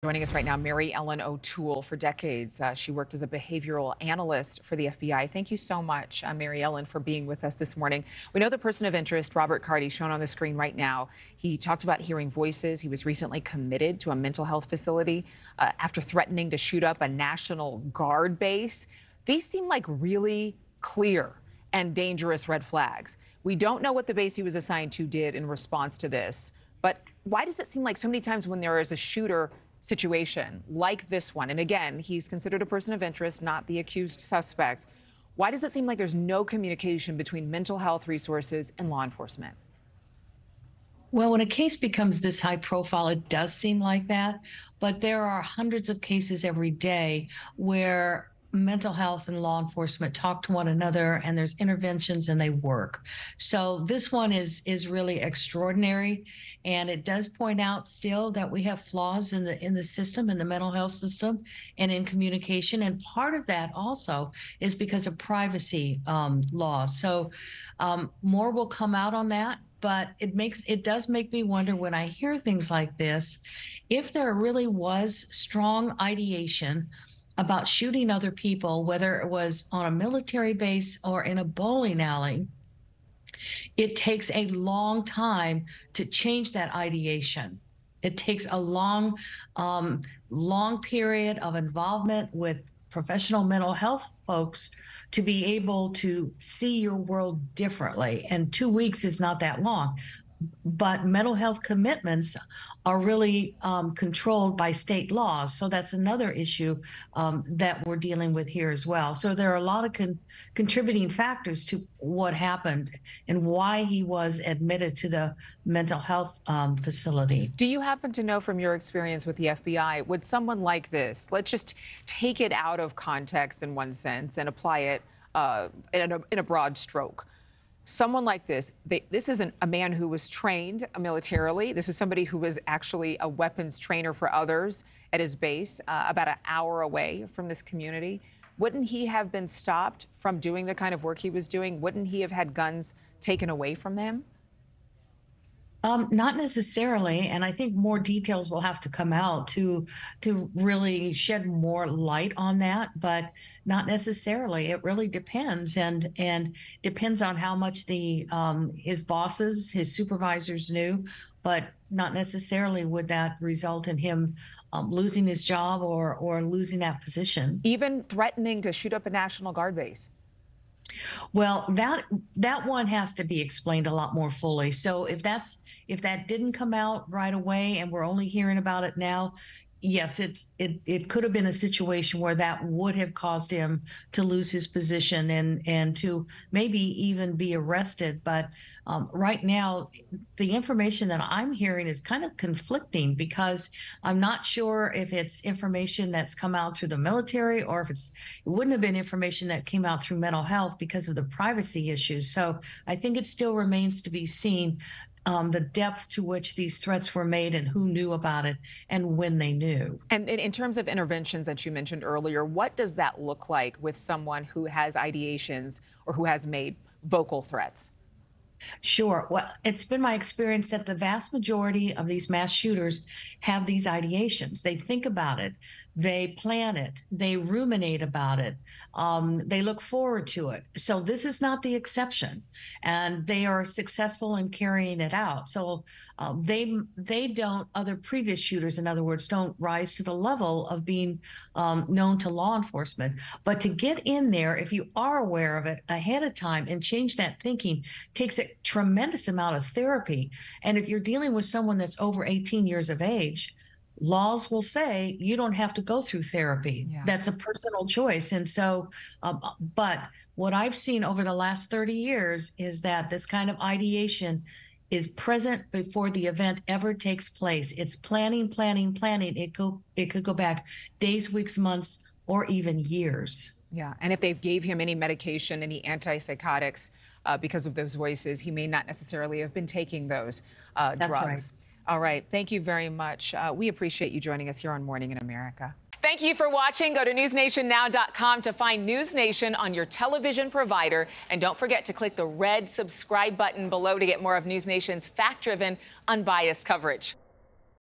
Joining us right now, Mary Ellen O'Toole. For decades, she worked as a behavioral analyst for the FBI. Thank you so much, Mary Ellen, for being with us this morning. We know the person of interest, Robert Carty, shown on the screen right now. He talked about hearing voices. He was recently committed to a mental health facility after threatening to shoot up a National Guard base. These seem like really clear and dangerous red flags. We don't know what the base he was assigned to did in response to this, but why does it seem like so many times when there is a shooter situation like this one, and again, he's considered a person of interest, not the accused suspect, why does it seem like there's no communication between mental health resources and law enforcement? Well, when a case becomes this high profile, it does seem like that. But there are hundreds of cases every day where mental health and law enforcement talk to one another, and there's interventions and they work. So this one is really extraordinary, and it does point out still that we have flaws in the system, in the mental health system, and in communication. And part of that also is because of privacy laws. So more will come out on that. But it does make me wonder when I hear things like this, if there really was strong ideation about shooting other people, whether it was on a military base or in a bowling alley. It takes a long time to change that ideation. It takes a long period of involvement with professional mental health folks to be able to see your world differently. And 2 weeks is not that long. But mental health commitments are really controlled by state laws. So that's another issue that we're dealing with here as well. So there are a lot of contributing factors to what happened and why he was admitted to the mental health facility. Do you happen to know from your experience with the FBI, would someone like this, let's just take it out of context in one sense and apply it in a broad stroke? Someone like this, this isn't a man who was trained militarily. This is somebody who was actually a weapons trainer for others at his base, about an hour away from this community. Wouldn't he have been stopped from doing the kind of work he was doing? Wouldn't he have had guns taken away from him? Not necessarily, and I think more details will have to come out to really shed more light on that, but not necessarily. It really depends, and depends on how much the his bosses, his supervisors knew, but not necessarily would that result in him losing his job or losing that position. Even threatening to shoot up a National Guard base. Well, that one has to be explained a lot more fully. So if that didn't come out right away and we're only hearing about it now, yes, it could have been a situation where that would have caused him to lose his position and to maybe even be arrested. But right now, the information that I'm hearing is kind of conflicting because I'm not sure if it's information that's come out through the military or if it wouldn't have been information that came out through mental health because of the privacy issues. So I think it still remains to be seen the depth to which these threats were made and who knew about it and when they knew. And in terms of interventions that you mentioned earlier, what does that look like with someone who has ideations or who has made vocal threats? Sure. Well, it's been my experience that the vast majority of these mass shooters have these ideations. They think about it, they plan it, they ruminate about it, they look forward to it. So this is not the exception, and they are successful in carrying it out. So they don't, other previous shooters, in other words, don't rise to the level of being known to law enforcement. But to get in there, if you are aware of it ahead of time and change that thinking, takes a tremendous amount of therapy. And if you're dealing with someone that's over 18 years of age, laws will say you don't have to go through therapy. Yeah. That's a personal choice. And so, but what I've seen over the last 30 years is that this kind of ideation is present before the event ever takes place. It's planning, planning, planning. It could go back days, weeks, months, or even years. Yeah, and if they gave him any medication, any antipsychotics, because of those voices, he may not necessarily have been taking those drugs. That's right. All right. Thank you very much. We appreciate you joining us here on Morning in America. Thank you for watching. Go to newsnationnow.com to find NewsNation on your television provider. And don't forget to click the red subscribe button below to get more of NewsNation's fact-driven, unbiased coverage.